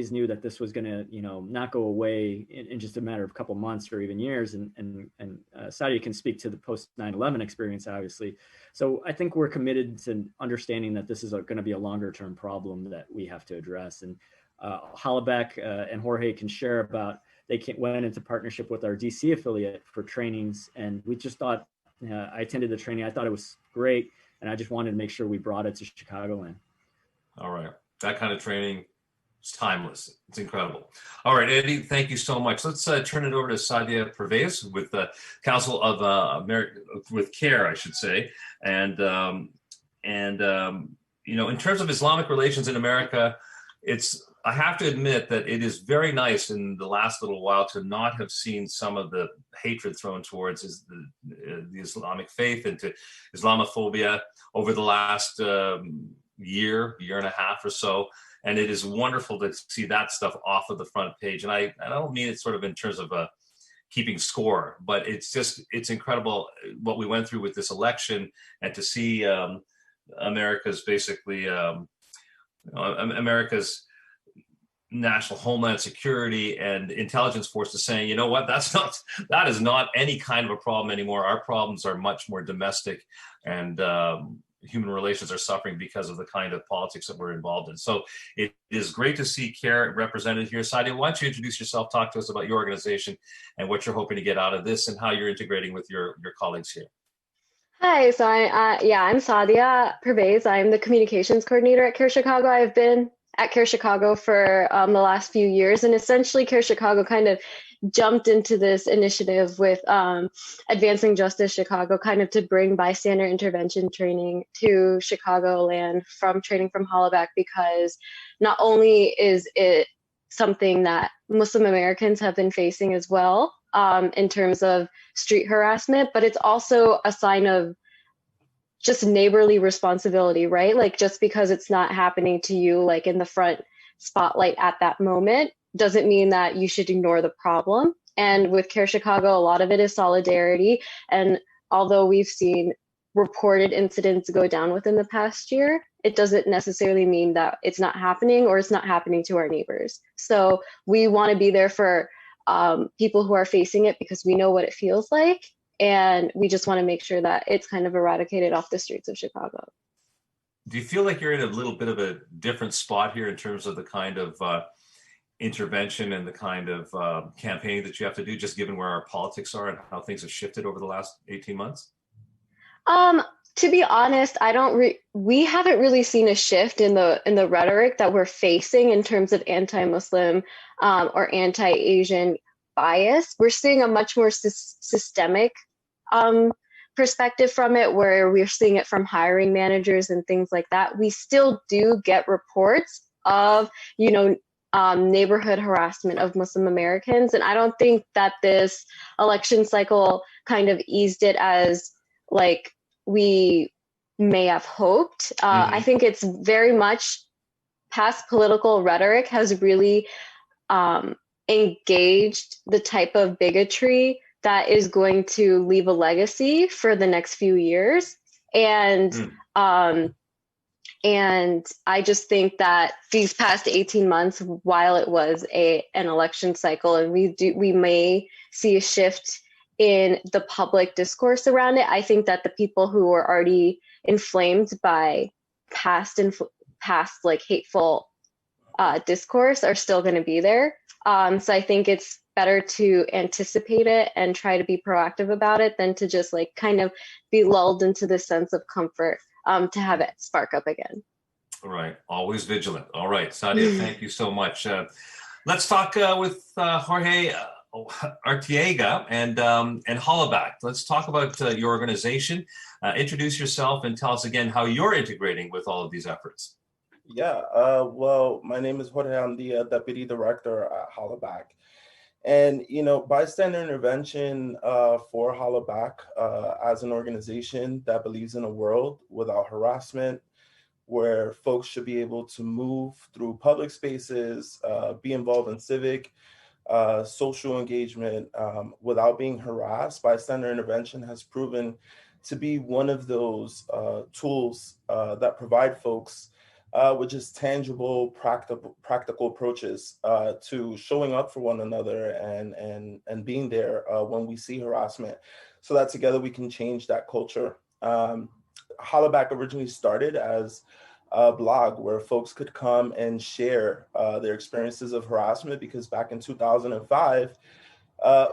always knew that this was going to, not go away in just a matter of a couple months or even years. And Saadia can speak to the post 9/11 experience, obviously. So I think we're committed to understanding that this is going to be a longer term problem that we have to address. And Hollaback and Jorge can share about went into partnership with our DC affiliate for trainings, and we just thought I attended the training. I thought it was great, and I just wanted to make sure we brought it to Chicagoland. All right, that kind of training is timeless. It's incredible. All right, Eddie, thank you so much. Let's turn it over to Saadia Pervaiz with the Council of America with CARE, I should say, and in terms of Islamic relations in America, I have to admit that it is very nice in the last little while to not have seen some of the hatred thrown towards the Islamic faith and to Islamophobia over the last year and a half or so. And it is wonderful to see that stuff off of the front page. And I don't mean it sort of in terms of keeping score, but it's incredible what we went through with this election, and to see America's America's National Homeland Security and intelligence forces saying, you know what, that is not any kind of a problem anymore. Our problems are much more domestic, and human relations are suffering because of the kind of politics that we're involved in. So it is great to see CARE represented here. Saadia, why don't you introduce yourself, talk to us about your organization and what you're hoping to get out of this and how you're integrating with your colleagues here. Hi, so I'm Saadia Pervaiz. I'm the communications coordinator at CARE Chicago. I've been at CARE Chicago for the last few years, and essentially CARE Chicago kind of jumped into this initiative with Advancing Justice Chicago, kind of to bring bystander intervention training to Chicagoland from training from Hollaback, because not only is it something that Muslim Americans have been facing as well in terms of street harassment, but it's also a sign of just neighborly responsibility, right? Like, just because it's not happening to you, like in the front spotlight at that moment, doesn't mean that you should ignore the problem. And with CARE Chicago, a lot of it is solidarity. And although we've seen reported incidents go down within the past year, it doesn't necessarily mean that it's not happening or it's not happening to our neighbors. So we want to be there for people who are facing it, because we know what it feels like. And we just want to make sure that it's kind of eradicated off the streets of Chicago. Do you feel like you're in a little bit of a different spot here in terms of the kind of intervention and the kind of campaigning that you have to do, just given where our politics are and how things have shifted over the last 18 months? To be honest, we haven't really seen a shift in the rhetoric that we're facing in terms of anti-Muslim or anti-Asian bias. We're seeing a much more systemic perspective from it, where we're seeing it from hiring managers and things like that. We still do get reports of, neighborhood harassment of Muslim Americans. And I don't think that this election cycle kind of eased it as like we may have hoped. I think it's very much past political rhetoric has really engaged the type of bigotry that is going to leave a legacy for the next few years. And I just think that these past 18 months, while it was an election cycle, and we may see a shift in the public discourse around it, I think that the people who were already inflamed by past like hateful discourse are still going to be there. So I think it's better to anticipate it and try to be proactive about it than to just like kind of be lulled into this sense of comfort to have it spark up again. All right. Always vigilant. All right. Saadia, thank you so much. Let's talk with Jorge Arteaga and Hollaback. Let's talk about your organization. Introduce yourself and tell us again how you're integrating with all of these efforts. Yeah, well, my name is Jorge. I'm the deputy director at Hollaback. And, bystander intervention for Hollaback as an organization that believes in a world without harassment, where folks should be able to move through public spaces, be involved in civic, social engagement without being harassed. Bystander intervention has proven to be one of those tools that provide folks with just tangible, practical approaches to showing up for one another and being there when we see harassment, so that together we can change that culture. Hollaback originally started as a blog where folks could come and share their experiences of harassment, because back in 2005,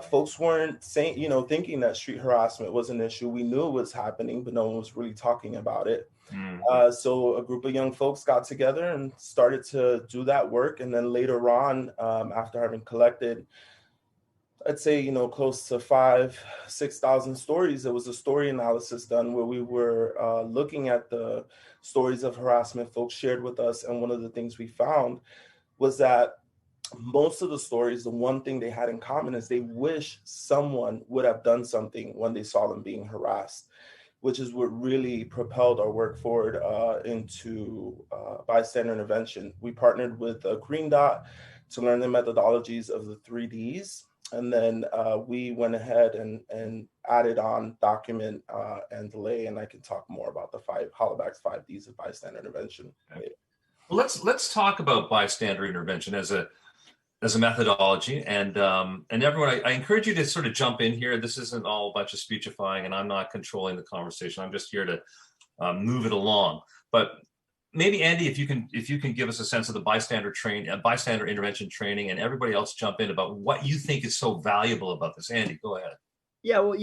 folks weren't saying, thinking that street harassment was an issue. We knew it was happening, but no one was really talking about it. So a group of young folks got together and started to do that work. And then later on, after having collected, I'd say, close to 6,000 stories, there was a story analysis done where we were looking at the stories of harassment folks shared with us. And one of the things we found was that most of the stories, the one thing they had in common is they wish someone would have done something when they saw them being harassed, which is what really propelled our work forward into bystander intervention. We partnered with Green Dot to learn the methodologies of the 3Ds. And then we went ahead and added on document and delay. And I can talk more about the Hollaback's 5Ds of bystander intervention. Okay. Well, let's talk about bystander intervention as a methodology, and everyone, I encourage you to sort of jump in here. This isn't all a bunch of speechifying, and I'm not controlling the conversation. I'm just here to move it along. But maybe Andy, if you can give us a sense of the bystander intervention training, and everybody else jump in about what you think is so valuable about this. Andy, go ahead. Yeah, well,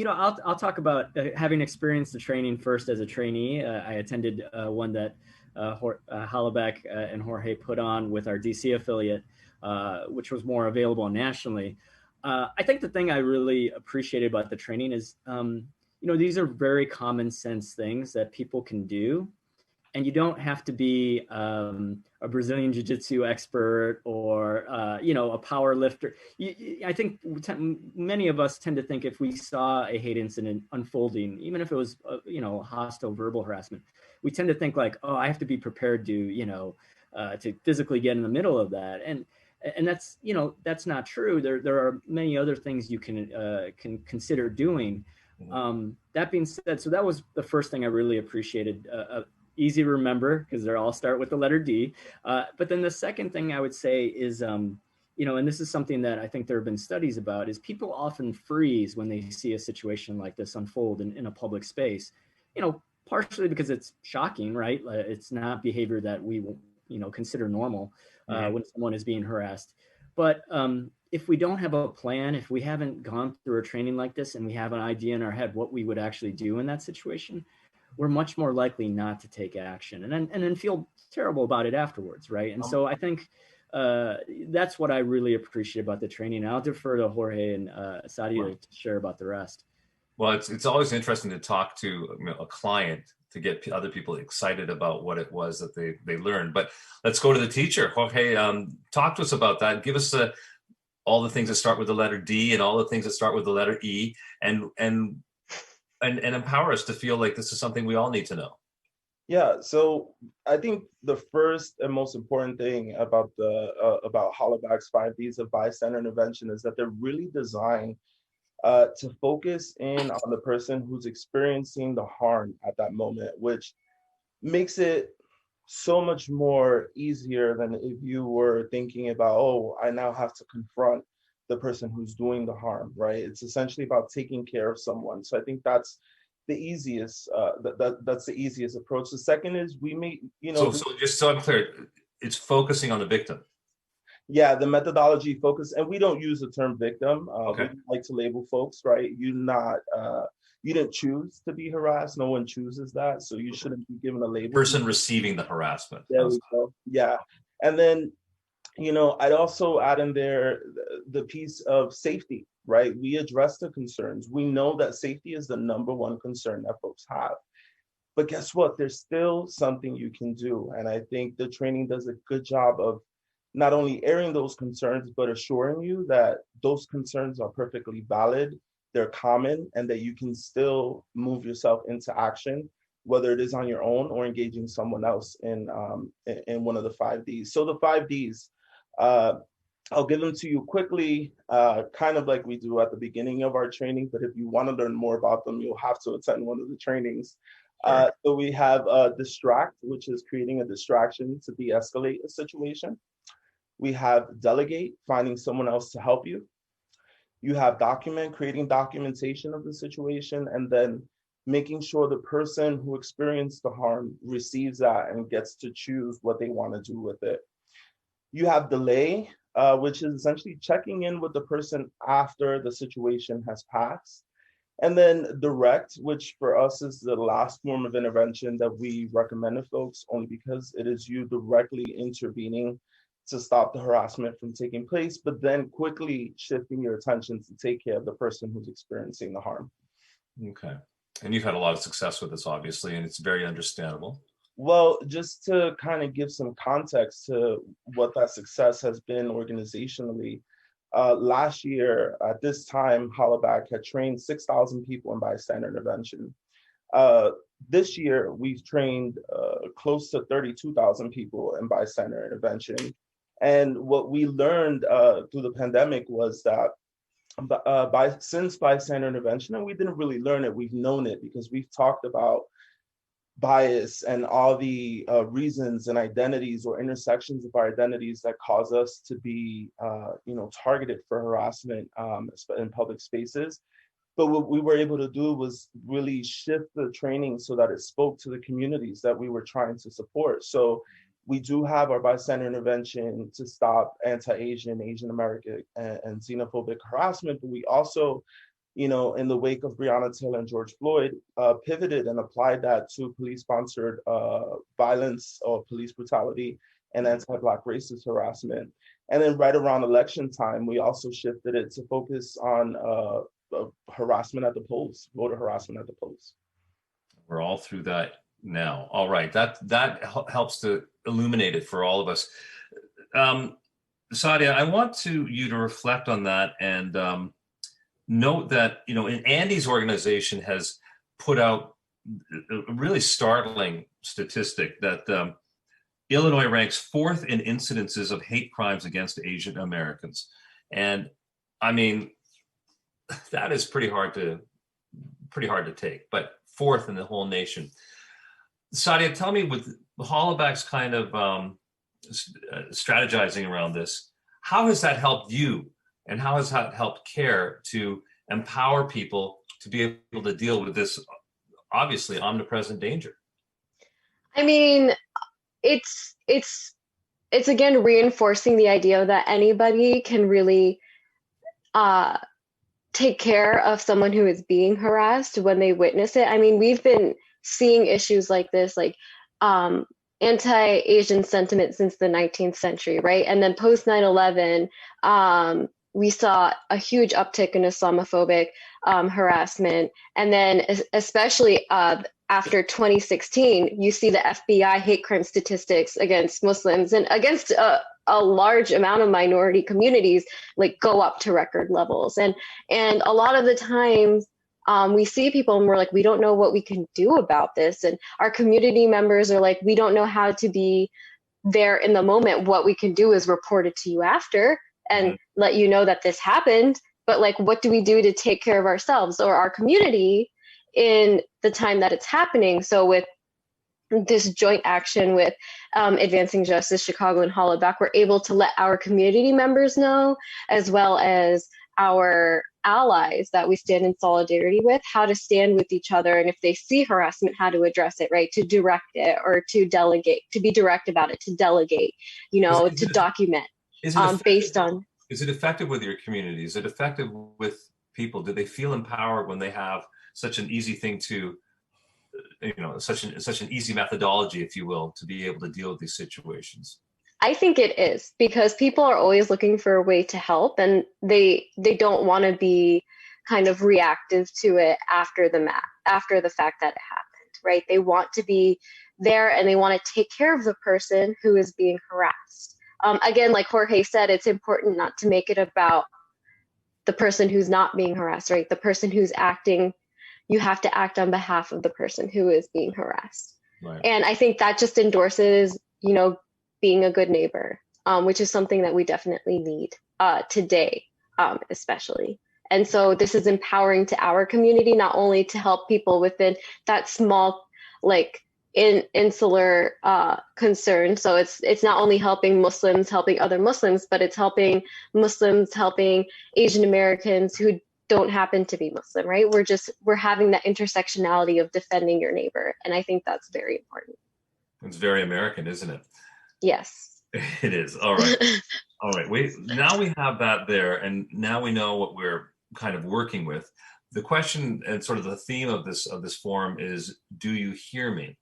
I'll talk about having experienced the training first as a trainee. I attended one that Hollaback and Jorge put on with our DC affiliate, which was more available nationally. I think the thing I really appreciated about the training is, these are very common sense things that people can do. And you don't have to be a Brazilian jiu-jitsu expert or, a power lifter. I think many of us tend to think if we saw a hate incident unfolding, even if it was, hostile verbal harassment, we tend to think like, oh, I have to be prepared to, to physically get in the middle of that. And that's, that's not true. There are many other things you can consider doing. That being said, so that was the first thing I really appreciated. Easy to remember because they all start with the letter D. But then the second thing I would say is, and this is something that I think there have been studies about, is people often freeze when they see a situation like this unfold in a public space, partially because it's shocking, right? It's not behavior that we consider normal when someone is being harassed. But if we don't have a plan, if we haven't gone through a training like this and we have an idea in our head what we would actually do in that situation, we're much more likely not to take action and then feel terrible about it afterwards, right? And so I think that's what I really appreciate about the training. I'll defer to Jorge and Saadia to share about the rest. Well, it's always interesting to talk to a client to get other people excited about what it was that they learned. But let's go to the teacher. Jorge, talk to us about that. Give us all the things that start with the letter D and all the things that start with the letter E, and empower us to feel like this is something we all need to know. Yeah, so I think the first and most important thing about about Hollaback's 5Ds of bystander intervention is that they're really designed to focus in on the person who's experiencing the harm at that moment, which makes it so much more easier than if you were thinking about, oh, I now have to confront the person who's doing the harm, right? It's essentially about taking care of someone. So I think that's the easiest. That's the easiest approach. The second is we may, So just so I'm clear, it's focusing on the victim. Yeah, the methodology focus, and we don't use the term victim. Okay. We like to label folks, right? You didn't choose to be harassed. No one chooses that, so you shouldn't be given a label. Person receiving the harassment. There we go. Yeah, and then I'd also add in there the piece of safety, right? We address the concerns. We know that safety is the number one concern that folks have. But guess what? There's still something you can do. And I think the training does a good job of not only airing those concerns, but assuring you that those concerns are perfectly valid, they're common, and that you can still move yourself into action, whether it is on your own or engaging someone else in one of the 5Ds. So the 5Ds, I'll give them to you quickly, kind of like we do at the beginning of our training, but if you want to learn more about them, you'll have to attend one of the trainings. So we have distract, which is creating a distraction to de-escalate a situation. We have delegate, finding someone else to help you. You have document, creating documentation of the situation, and then making sure the person who experienced the harm receives that and gets to choose what they want to do with it. You have delay, which is essentially checking in with the person after the situation has passed. And then direct, which for us is the last form of intervention that we recommend to folks, only because it is you directly intervening to stop the harassment from taking place, but then quickly shifting your attention to take care of the person who's experiencing the harm. Okay. And you've had a lot of success with this, obviously, and it's very understandable. Well, just to kind of give some context to what that success has been organizationally, last year at this time, Hollaback had trained 6,000 people in bystander intervention. This year, we've trained close to 32,000 people in bystander intervention. And what we learned through the pandemic was that since bystander intervention, and we didn't really learn it, we've known it because we've talked about bias and all the reasons and identities or intersections of our identities that cause us to be targeted for harassment in public spaces. But what we were able to do was really shift the training so that it spoke to the communities that we were trying to support. So we do have our bystander intervention to stop anti-Asian, Asian American, and xenophobic harassment, but we also, in the wake of Breonna Taylor and George Floyd, pivoted and applied that to police-sponsored violence or police brutality and anti-Black racist harassment. And then right around election time, we also shifted it to focus on harassment at the polls, voter harassment at the polls. We're all through that now. All right, that helps to illuminate it for all of us. Saadia, I want you to reflect on that and note that, Andy's organization has put out a really startling statistic that Illinois ranks 4th in incidences of hate crimes against Asian Americans. And I mean, that is pretty hard to take, but 4th in the whole nation. Saadia, tell me, with Hollaback's kind of strategizing around this, how has that helped you? And how has that helped CARE to empower people to be able to deal with this obviously omnipresent danger? I mean, it's again reinforcing the idea that anybody can really take care of someone who is being harassed when they witness it. I mean, we've been seeing issues like this, like anti-Asian sentiment since the 19th century, right? And then post 9/11, we saw a huge uptick in Islamophobic harassment. And then especially after 2016, you see the FBI hate crime statistics against Muslims and against a large amount of minority communities like go up to record levels. And a lot of the times we see people and we're like, we don't know what we can do about this. And our community members are like, we don't know how to be there in the moment. What we can do is report it to you after and let you know that this happened. But like, what do we do to take care of ourselves or our community in the time that it's happening? So with this joint action with Advancing Justice Chicago and Hollaback, we're able to let our community members know, as well as our allies that we stand in solidarity with, how to stand with each other. And if they see harassment, how to address it, right? To direct it or to delegate, to be direct about it, to delegate, to document based on. Is it effective with your community? Is it effective with people? Do they feel empowered when they have such an easy thing to, such an easy methodology, if you will, to be able to deal with these situations? I think it is, because people are always looking for a way to help, and they don't want to be kind of reactive to it after the fact that it happened, right? They want to be there and they want to take care of the person who is being harassed. Again, like Jorge said, it's important not to make it about the person who's not being harassed, right? The person who's acting, you have to act on behalf of the person who is being harassed. Right. And I think that just endorses, being a good neighbor, which is something that we definitely need today, especially. And so this is empowering to our community, not only to help people within that small like insular concern. So it's not only helping Muslims helping other Muslims, but it's helping Muslims helping Asian Americans who don't happen to be Muslim, right? We're having that intersectionality of defending your neighbor. And I think that's very important. It's very American, isn't it? Yes. It is. All right. All right. Now we have that there, and now we know what we're kind of working with. The question and sort of the theme of this forum is, do you hear me?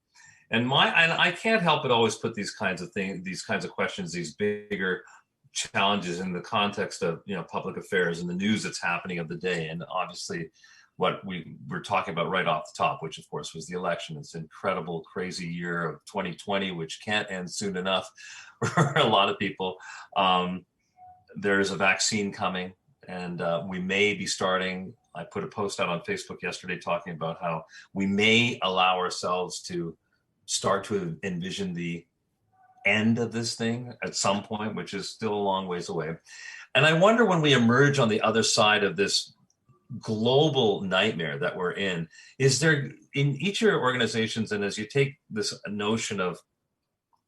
And I can't help but always put these kinds of things, these kinds of questions, these bigger challenges in the context of, you know, public affairs and the news that's happening of the day. And obviously what we were talking about right off the top, which of course was the election. It's an incredible, crazy year of 2020, which can't end soon enough for a lot of people. There's a vaccine coming, and we may be starting. I put a post out on Facebook yesterday talking about how we may allow ourselves to start to envision the end of this thing at some point, which is still a long ways away. And I wonder, when we emerge on the other side of this global nightmare that we're in, is there, in each of your organizations, and as you take this notion of,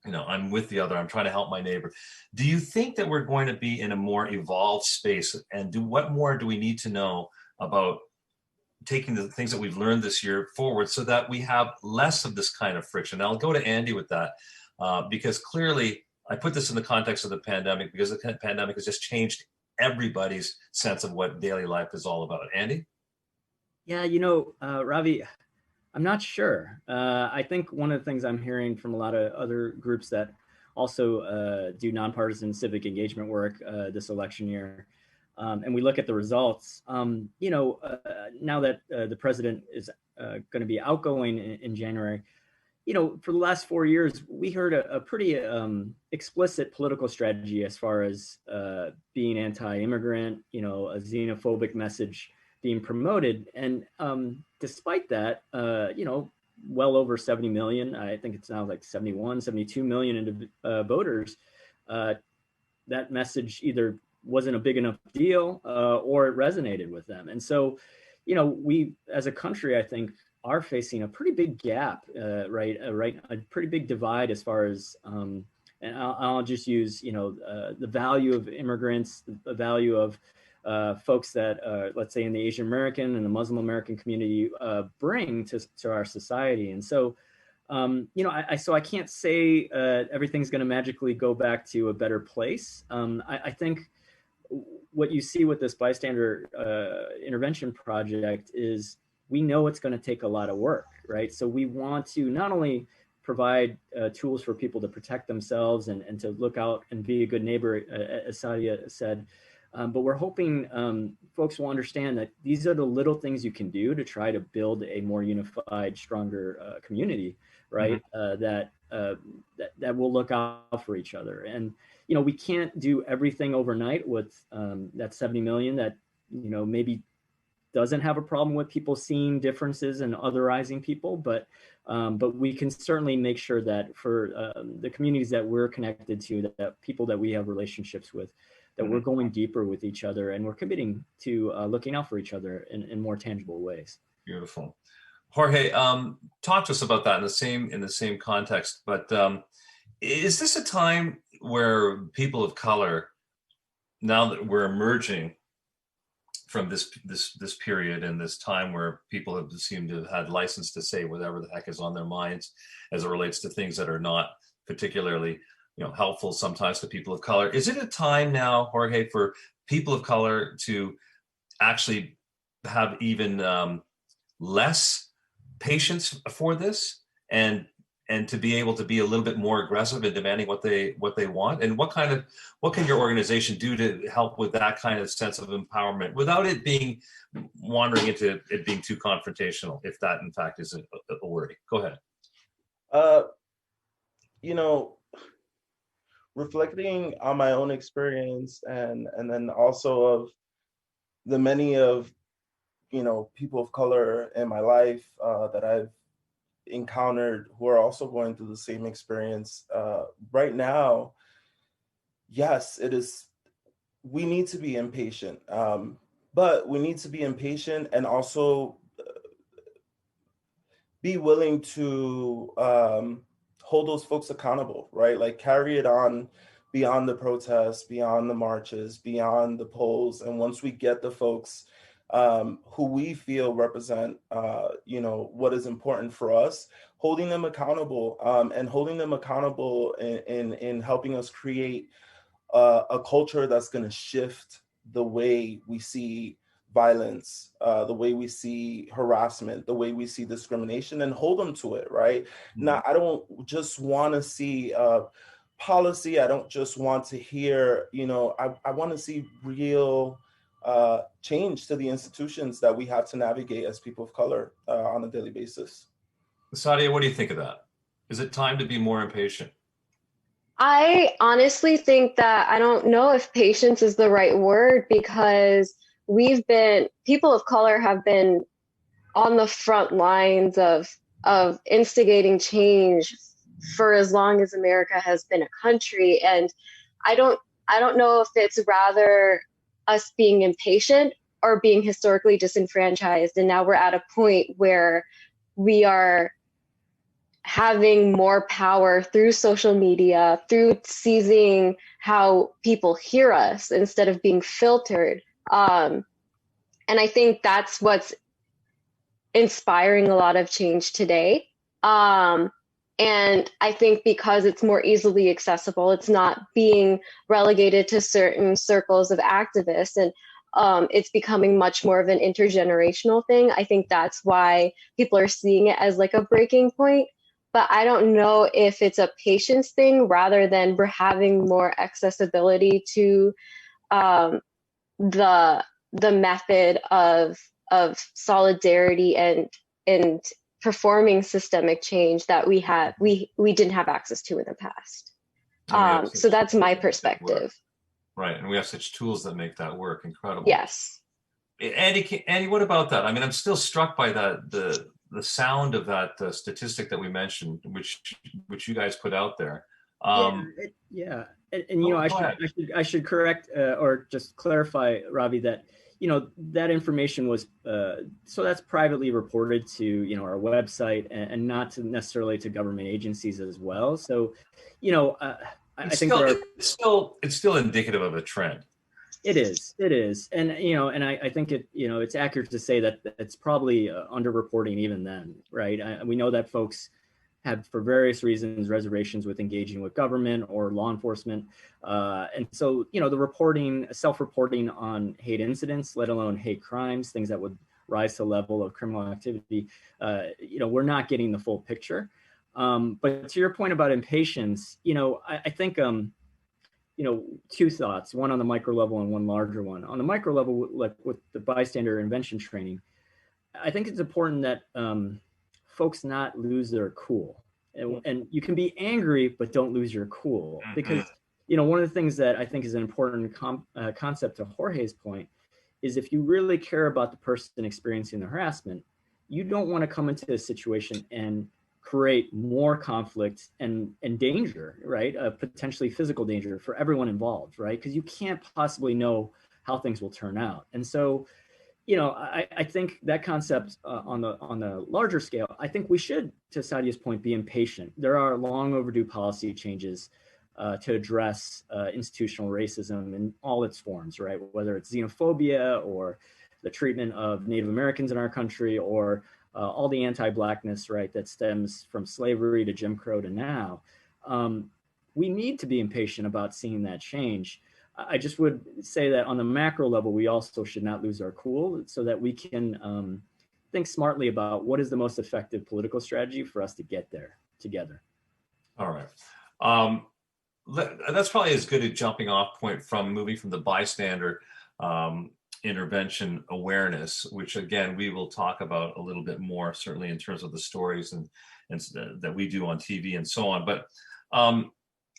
you know, I'm with the other, I'm trying to help my neighbor, do you think that we're going to be in a more evolved space? And what more do we need to know about taking the things that we've learned this year forward so that we have less of this kind of friction? And I'll go to Andy with that, because clearly I put this in the context of the pandemic, because the pandemic has just changed everybody's sense of what daily life is all about. Andy? Yeah, you know, Ravi, I'm not sure. I think one of the things I'm hearing from a lot of other groups that also do nonpartisan civic engagement work this election year, and we look at the results, you know, now that the president is going to be outgoing in January, you know, for the last 4 years, we heard a pretty explicit political strategy as far as being anti-immigrant, you know, a xenophobic message being promoted. And despite that, you know, well over 70 million, I think it's now like 71, 72 million voters, that message either wasn't a big enough deal or it resonated with them. And so, you know, we as a country, I think, are facing a pretty big gap, right, a pretty big divide as far as, and I'll just use, you know, the value of immigrants, the value of folks that, let's say in the Asian American and the Muslim American community bring to our society. And so, you know, I can't say everything's going to magically go back to a better place. I think what you see with this bystander intervention project is, we know it's going to take a lot of work, right? So we want to not only provide tools for people to protect themselves and to look out and be a good neighbor, as Saadia said, but we're hoping folks will understand that these are the little things you can do to try to build a more unified, stronger community, right? Mm-hmm. that will look out for each other. And, you know, we can't do everything overnight with that 70 million that, you know, maybe doesn't have a problem with people seeing differences and otherizing people, but we can certainly make sure that for the communities that we're connected to, that people that we have relationships with, that we're going deeper with each other, and we're committing to looking out for each other in more tangible ways. Beautiful. Jorge, talk to us about that in the same context. But is this a time where people of color, now that we're emerging from this period and this time where people have seemed to have had license to say whatever the heck is on their minds as it relates to things that are not particularly, you know, helpful sometimes to people of color. Is it a time now, Jorge, for people of color to actually have even less patience for this and to be able to be a little bit more aggressive in demanding what they want? And what can your organization do to help with that kind of sense of empowerment without it being wandering into it being too confrontational, if that in fact is a word? Go ahead. You know, reflecting on my own experience and then also of the many of, you know, people of color in my life that I've encountered who are also going through the same experience right now, yes, it is. We need to be impatient, but we need to be impatient and also be willing to hold those folks accountable, right? Like carry it on beyond the protests, beyond the marches, beyond the polls. And once we get the folks who we feel represent, what is important for us, holding them accountable, and holding them accountable in helping us create a culture that's going to shift the way we see violence, the way we see harassment, the way we see discrimination, and hold them to it, right? Mm-hmm. Now, I don't just want to see policy. I don't just want to hear, I want to see real change to the institutions that we have to navigate as people of color on a daily basis. Saadia, what do you think of that? Is it time to be more impatient? I honestly think that I don't know if patience is the right word, because people of color have been on the front lines of instigating change for as long as America has been a country. And I don't know if it's rather us being impatient or being historically disenfranchised. And now we're at a point where we are having more power through social media, through seizing how people hear us instead of being filtered. And I think that's what's inspiring a lot of change today. And I think because it's more easily accessible, it's not being relegated to certain circles of activists, and it's becoming much more of an intergenerational thing. I think that's why people are seeing it as like a breaking point. But I don't know if it's a patience thing rather than we're having more accessibility to the method of solidarity and performing systemic change that we didn't have access to in the past. So that's my perspective. Right, and we have such tools that make that work. Incredible. Yes. Andy, what about that? I mean, I'm still struck by the sound of that statistic that we mentioned, which you guys put out there. I should correct or just clarify, Ravi, that that information was so that's privately reported to our website and not necessarily to government agencies as well. So I think it's still indicative of a trend. It is, and and I think it's accurate to say that it's probably underreporting even then, right? We know that folks have, for various reasons, reservations with engaging with government or law enforcement, and so the self-reporting on hate incidents, let alone hate crimes, things that would rise to the level of criminal activity, we're not getting the full picture. But to your point about impatience, I think. Two thoughts, one on the micro level and one larger one. On the micro level, like with the bystander intervention training, I think it's important that folks not lose their cool. And you can be angry, but don't lose your cool. Because, one of the things that I think is an important concept to Jorge's point is if you really care about the person experiencing the harassment, you don't want to come into a situation and create more conflict and danger, right? Potentially physical danger for everyone involved, right? Because you can't possibly know how things will turn out. And so, I think that concept on the larger scale, I think we should, to Saadia's point, be impatient. There are long overdue policy changes to address institutional racism in all its forms, right? Whether it's xenophobia or the treatment of Native Americans in our country, or all the anti-Blackness, right, that stems from slavery to Jim Crow to now. We need to be impatient about seeing that change. I just would say that on the macro level, we also should not lose our cool so that we can think smartly about what is the most effective political strategy for us to get there together. All right. That's probably as good a jumping off point from moving from the bystander intervention awareness, which again we will talk about a little bit more, certainly in terms of the stories and that we do on TV and so on. But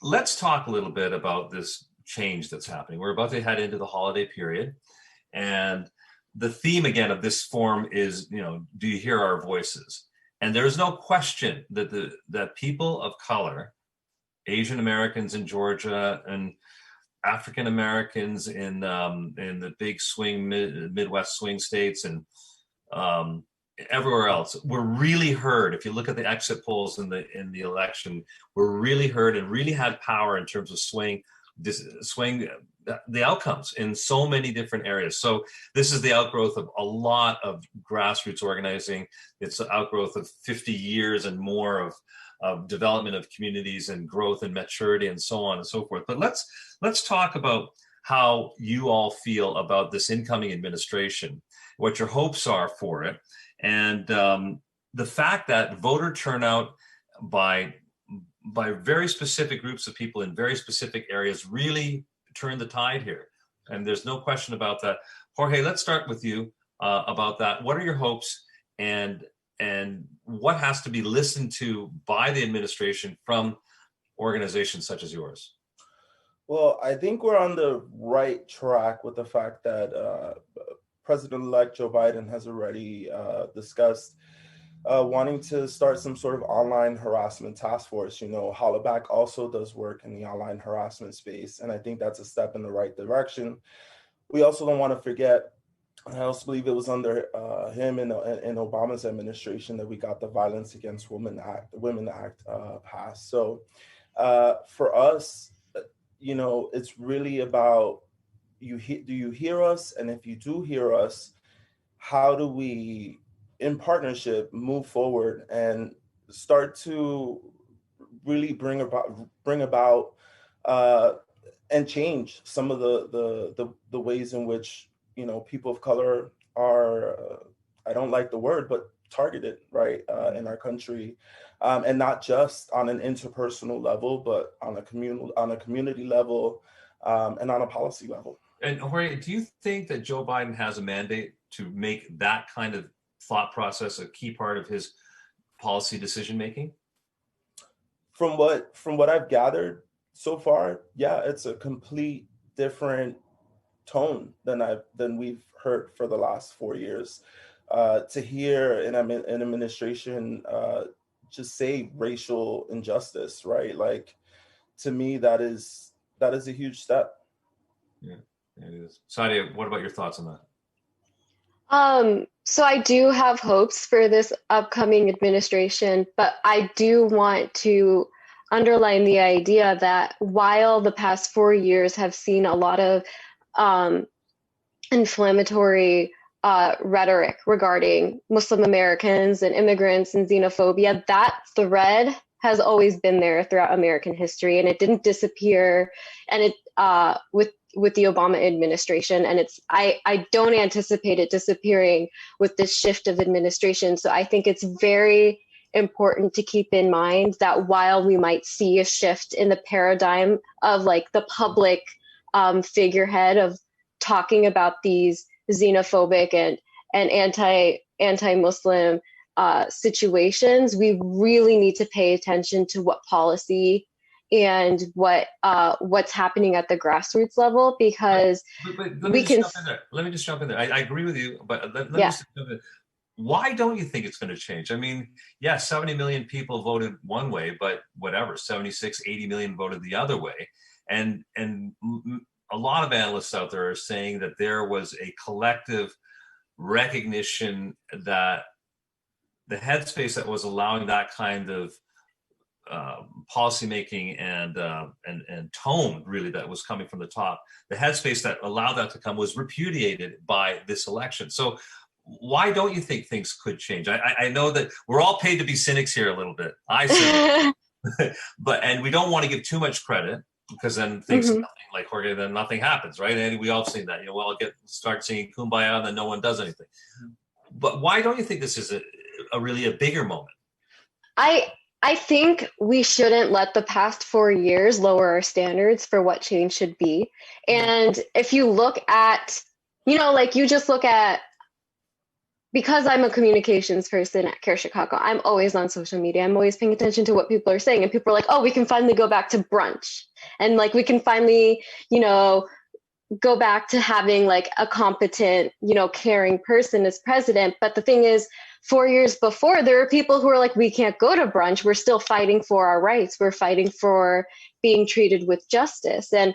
let's talk a little bit about this change that's happening. We're about to head into the holiday period, and the theme again of this forum is, do you hear our voices? And there's no question that that people of color, Asian Americans in Georgia and African Americans in the big swing Midwest swing states and everywhere else, we're really heard. If you look at the exit polls in the election, we're really heard and really had power in terms of swaying the outcomes in so many different areas. So this is the outgrowth of a lot of grassroots organizing. It's the outgrowth of 50 years and more of development of communities and growth and maturity and so on and so forth. But let's talk about how you all feel about this incoming administration, what your hopes are for it, and the fact that voter turnout by very specific groups of people in very specific areas really turned the tide here. And there's no question about that. Jorge, let's start with you about that. What are your hopes, and what has to be listened to by the administration from organizations such as yours? Well, I think we're on the right track with the fact that President-elect Joe Biden has already discussed wanting to start some sort of online harassment task force. You know, Hollaback also does work in the online harassment space, and I think that's a step in the right direction. We also don't want to forget, I also believe it was under him in Obama's administration that we got the Violence Against Women Act passed. So for us, you know, it's really about, do you hear us? And if you do hear us, how do we, in partnership, move forward and start to really bring about and change some of the ways in which, you know, people of color are, I don't like the word, but targeted, right, in our country, and not just on an interpersonal level, but on a community level, and on a policy level. And Jorge, do you think that Joe Biden has a mandate to make that kind of thought process a key part of his policy decision making? From what I've gathered so far, yeah, it's a complete different tone than we've heard for the last 4 years. To hear an administration just say racial injustice, right? Like, to me, that is a huge step. Yeah, it is. Saadia, what about your thoughts on that? So I do have hopes for this upcoming administration, but I do want to underline the idea that while the past 4 years have seen a lot of inflammatory rhetoric regarding Muslim Americans and immigrants and xenophobia, that thread has always been there throughout American history, and it didn't disappear. And it with the Obama administration, and I don't anticipate it disappearing with this shift of administration. So I think it's very important to keep in mind that while we might see a shift in the paradigm of like the public figurehead of talking about these xenophobic and anti-Muslim situations, we really need to pay attention to what policy and what's happening at the grassroots level, because let me just jump in there. I agree with you, but let me just jump in. Why don't you think it's going to change? I mean, yeah, 70 million people voted one way, but whatever, 76, 80 million voted the other way. And a lot of analysts out there are saying that there was a collective recognition that the headspace that was allowing that kind of policymaking and tone, really, that was coming from the top, the headspace that allowed that to come was repudiated by this election. So why don't you think things could change? I know that we're all paid to be cynics here a little bit. And we don't want to give too much credit, because then things, like Jorge, then nothing happens, right? And we all seen that. You know, we'll start singing Kumbaya, and then no one does anything. But why don't you think this is a really bigger moment? I think we shouldn't let the past 4 years lower our standards for what change should be. And if you look at, you know, like you just look at, because I'm a communications person at Care Chicago, I'm always on social media. I'm always paying attention to what people are saying. And people are like, oh, we can finally go back to brunch. And like, we can finally, you know, go back to having like a competent, you know, caring person as president. But the thing is, 4 years before, there were people who were like, we can't go to brunch. We're still fighting for our rights. We're fighting for being treated with justice. And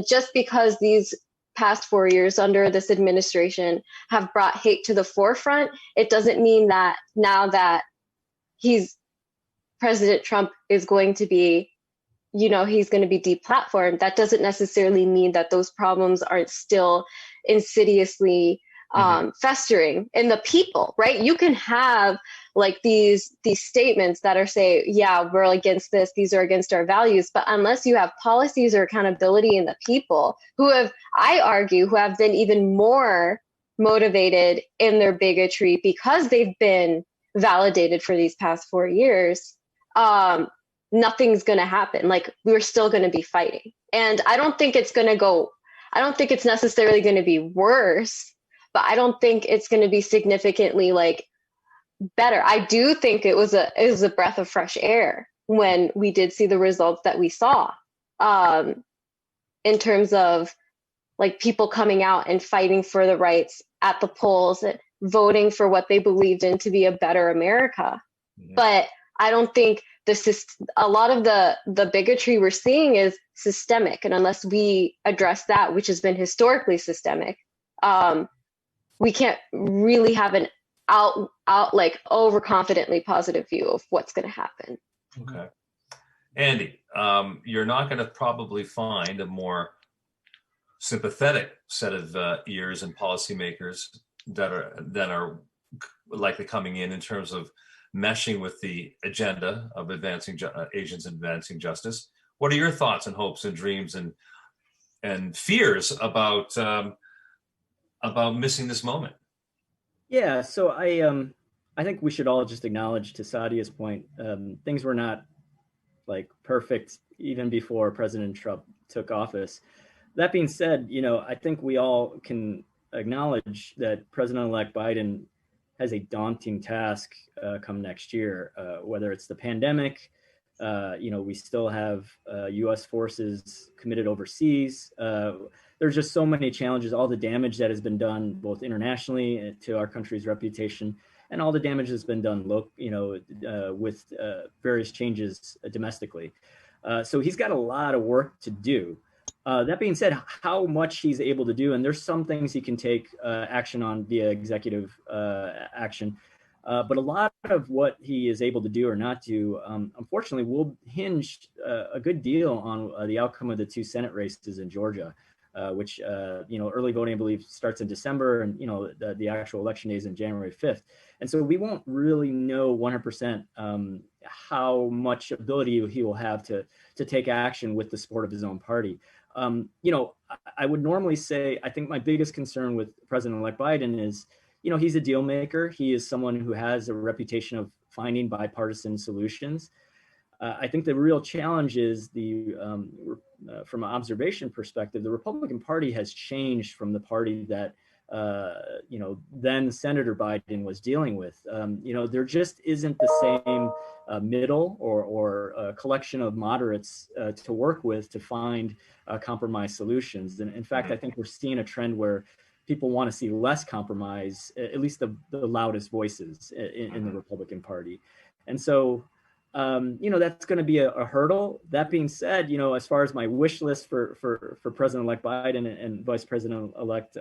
just because these past 4 years under this administration have brought hate to the forefront, it doesn't mean that now that President Trump is going to be, he's going to be deplatformed, that doesn't necessarily mean that those problems aren't still insidiously festering in the people, right? You can have like these statements that are say, yeah, we're against this, these are against our values, but unless you have policies or accountability in the people who have, I argue, who have been even more motivated in their bigotry because they've been validated for these past 4 years, nothing's going to happen. Like, we're still going to be fighting. And I don't think it's necessarily going to be worse, but I don't think it's going to be significantly like better. I do think it was a breath of fresh air when we did see the results that we saw, in terms of like people coming out and fighting for the rights at the polls and voting for what they believed in to be a better America. Mm-hmm. But I don't think a lot of the bigotry we're seeing is systemic, and unless we address that, which has been historically systemic, we can't really have an out like overconfidently positive view of what's going to happen. Okay, Andy, you're not going to probably find a more sympathetic set of ears and policymakers that are likely coming in terms of meshing with the agenda of advancing Asians advancing justice. What are your thoughts and hopes and dreams and fears about missing this moment? Yeah, so I think we should all just acknowledge, to Saadia's point, things were not like perfect even before President Trump took office. That being said, I think we all can acknowledge that President-elect Biden has a daunting task come next year, whether it's the pandemic. We still have U.S. forces committed overseas. There's just so many challenges, all the damage that has been done both internationally to our country's reputation, and all the damage that's been done with various changes domestically. So he's got a lot of work to do. That being said, how much he's able to do, and there's some things he can take action on via executive action, but a lot of what he is able to do or not do, unfortunately, will hinge a good deal on the outcome of the 2 Senate races in Georgia, which, early voting, I believe, starts in December, and, the actual election day is in January 5th. And so we won't really know 100% how much ability he will have to take action with the support of his own party. I would normally say, I think my biggest concern with President-elect Biden is, he's a deal maker. He is someone who has a reputation of finding bipartisan solutions. I think the real challenge is from an observation perspective, the Republican Party has changed from the party that, then Senator Biden was dealing with. There just isn't the same middle or a collection of moderates to work with to find compromise solutions. And in fact, I think we're seeing a trend where people want to see less compromise, at least the loudest voices in the Republican Party. And so, that's going to be a hurdle. That being said, as far as my wish list for President-elect Biden and Vice President-elect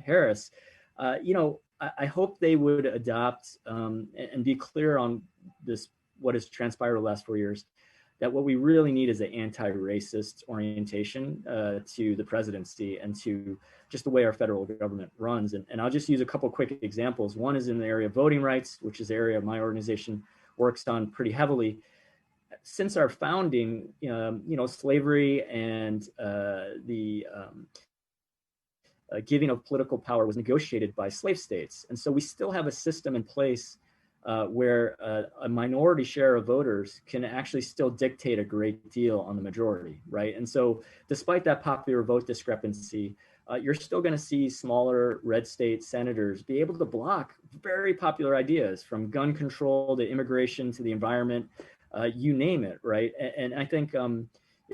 Harris, I hope they would adopt and be clear on this, what has transpired the last 4 years, that what we really need is an anti-racist orientation to the presidency and to just the way our federal government runs. And I'll just use a couple quick examples. One is in the area of voting rights, which is the area my organization works on pretty heavily. Since our founding, slavery and the giving of political power was negotiated by slave states. And so we still have a system in place where a minority share of voters can actually still dictate a great deal on the majority, right? And so despite that popular vote discrepancy, you're still going to see smaller red state senators be able to block very popular ideas, from gun control to immigration to the environment, you name it, right? And I think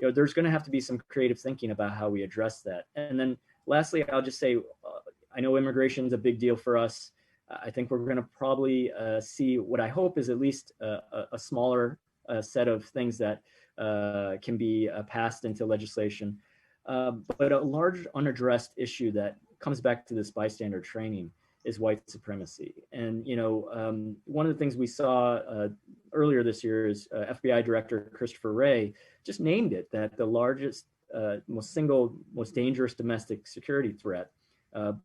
there's going to have to be some creative thinking about how we address that. And then lastly, I'll just say, I know immigration is a big deal for us. I think we're going to probably see what I hope is at least a smaller set of things that can be passed into legislation. But a large unaddressed issue that comes back to this bystander training is white supremacy. And, one of the things we saw earlier this year is FBI Director Christopher Wray just named it, that the largest, most dangerous domestic security threat,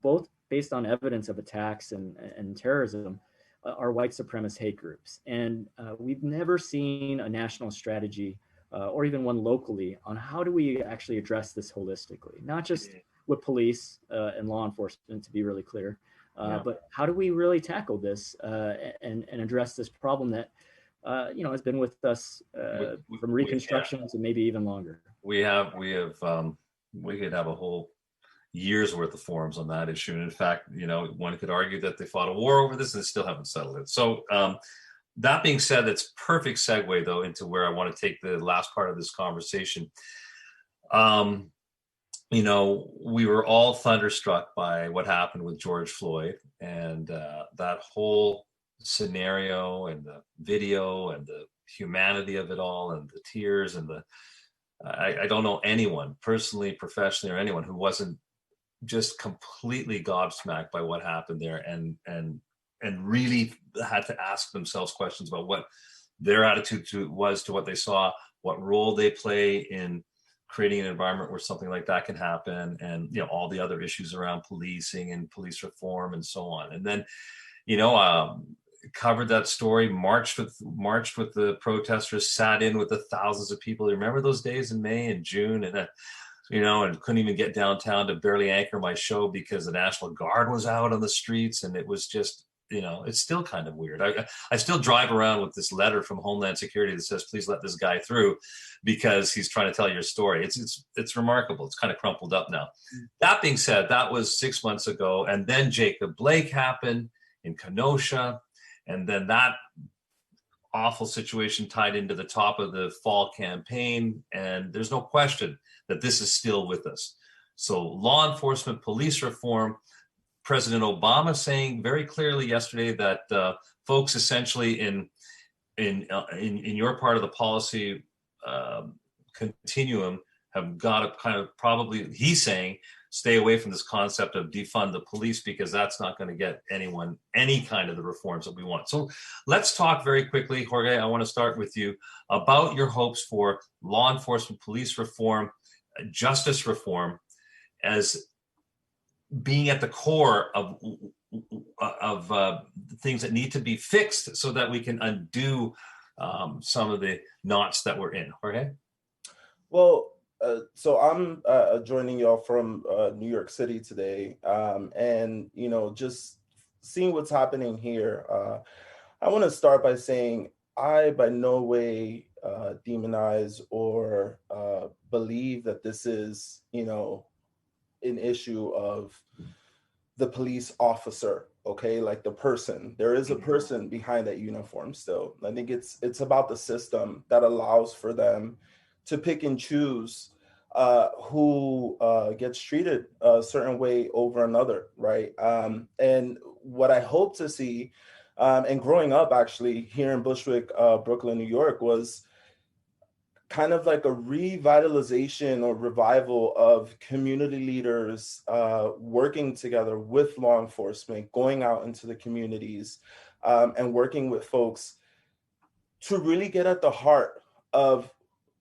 both based on evidence of attacks and terrorism, are white supremacist hate groups. And we've never seen a national strategy or even one locally on how do we actually address this holistically, not just with police and law enforcement, to be really clear, but how do we really tackle this and address this problem that has been with us from Reconstruction to maybe even longer. We could have a whole year's worth of forums on that issue. And in fact, one could argue that they fought a war over this and still haven't settled it. So that being said, that's perfect segue though into where I want to take the last part of this conversation. We were all thunderstruck by what happened with George Floyd and that whole scenario and the video and the humanity of it all and the tears and I don't know anyone personally, professionally, or anyone who wasn't just completely gobsmacked by what happened there and really had to ask themselves questions about what their attitude was to what they saw, what role they play in creating an environment where something like that can happen, and all the other issues around policing and police reform and so on. And then covered that story, marched with the protesters, sat in with the thousands of people. You remember those days in May and June, and and couldn't even get downtown to barely anchor my show because the National Guard was out on the streets, and it was just, it's still kind of weird. I still drive around with this letter from Homeland Security that says, please let this guy through because he's trying to tell your story. It's remarkable. It's kind of crumpled up now. That being said, that was 6 months ago. And then Jacob Blake happened in Kenosha. And then that awful situation tied into the top of the fall campaign. And there's no question that this is still with us. So law enforcement, police reform, President Obama saying very clearly yesterday that folks essentially in your part of the policy continuum have got to kind of probably, he's saying, stay away from this concept of defund the police because that's not going to get anyone any kind of the reforms that we want. So let's talk very quickly, Jorge. I want to start with you about your hopes for law enforcement, police reform, justice reform as being at the core of things that need to be fixed so that we can undo some of the knots that we're in. Jorge? Well, so I'm joining y'all from New York City today, and just seeing what's happening here. I want to start by saying I by no way demonize or believe that this is an issue of the police officer, okay, like the person. There is a person behind that uniform still. I think it's about the system that allows for them to pick and choose who gets treated a certain way over another, right? And what I hope to see, and growing up actually here in Bushwick, Brooklyn, New York, was kind of like a revitalization or revival of community leaders working together with law enforcement, going out into the communities and working with folks to really get at the heart of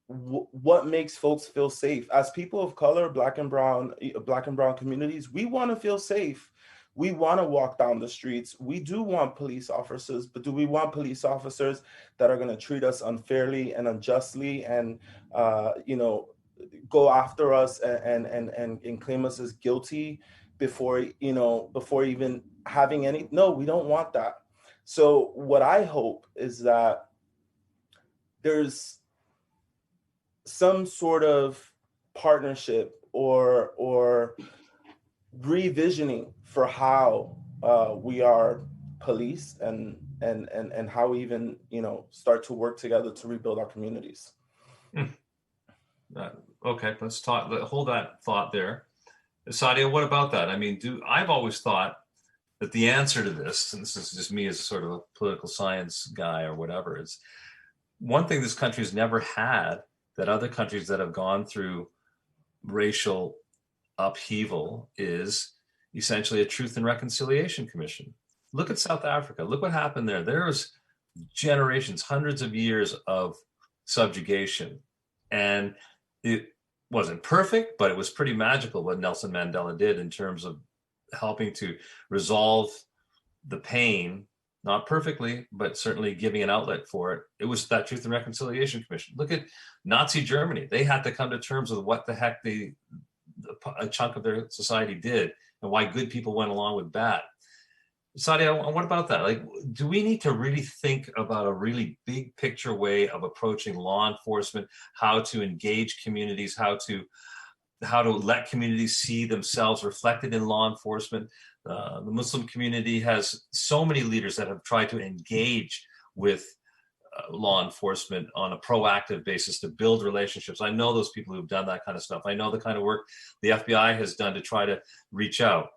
what makes folks feel safe. As people of color, black and brown communities, we want to feel safe. We want to walk down the streets. We do want police officers, but do we want police officers that are going to treat us unfairly and unjustly and, go after us and claim us as guilty before even having any? No, we don't want that. So what I hope is that there's some sort of partnership or revisioning for how we are policed and how we even start to work together to rebuild our communities. Okay, let's talk. Hold that thought there, Saadia. What about that? I mean, I've always thought that the answer to this, and this is just me as sort of a political science guy or whatever, is one thing this country has never had that other countries that have gone through racial upheaval is essentially a Truth and Reconciliation Commission. Look at South Africa. Look what happened there. There was generations, hundreds of years of subjugation. And it wasn't perfect, but it was pretty magical what Nelson Mandela did in terms of helping to resolve the pain, not perfectly, but certainly giving an outlet for it. It was that Truth and Reconciliation Commission. Look at Nazi Germany. They had to come to terms with what the heck a chunk of their society did and why good people went along with bad. Saadia, what about that? Like, do we need to really think about a really big picture way of approaching law enforcement, how to engage communities, how to let communities see themselves reflected in law enforcement? The Muslim community has so many leaders that have tried to engage with law enforcement on a proactive basis to build relationships. I know those people who've done that kind of stuff. I know the kind of work the FBI has done to try to reach out.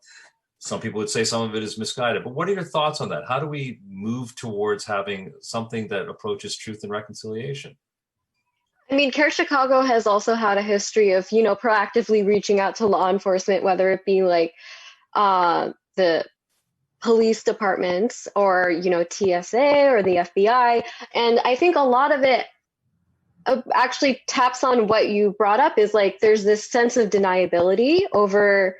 Some people would say some of it is misguided, but what are your thoughts on that? How do we move towards having something that approaches truth and reconciliation? I mean, Care Chicago has also had a history of, proactively reaching out to law enforcement, whether it be like the police departments or, TSA or the FBI. And I think a lot of it actually taps on what you brought up is like, there's this sense of deniability over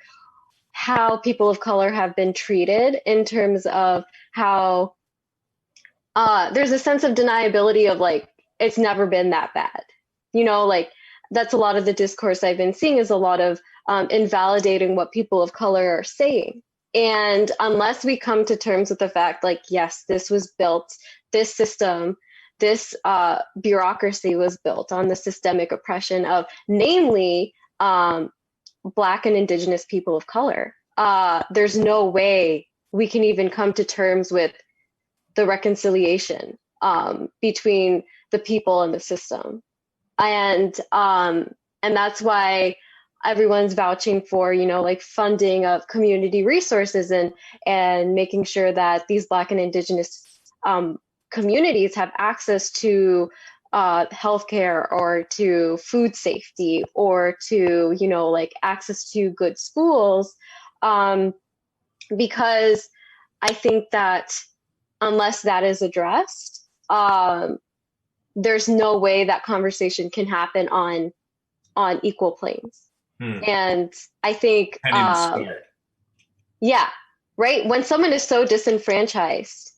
how people of color have been treated in terms of how there's a sense of deniability of like, it's never been that bad. Like that's a lot of the discourse I've been seeing is a lot of invalidating what people of color are saying. And unless we come to terms with the fact, like, yes, this was built, this system, this bureaucracy was built on the systemic oppression of namely Black and Indigenous people of color. There's no way we can even come to terms with the reconciliation between the people and the system. And that's why everyone's vouching for, like funding of community resources and making sure that these Black and Indigenous communities have access to healthcare or to food safety or to, like access to good schools. Because I think that unless that is addressed, there's no way that conversation can happen on equal planes. And I think, yeah, right. When someone is so disenfranchised,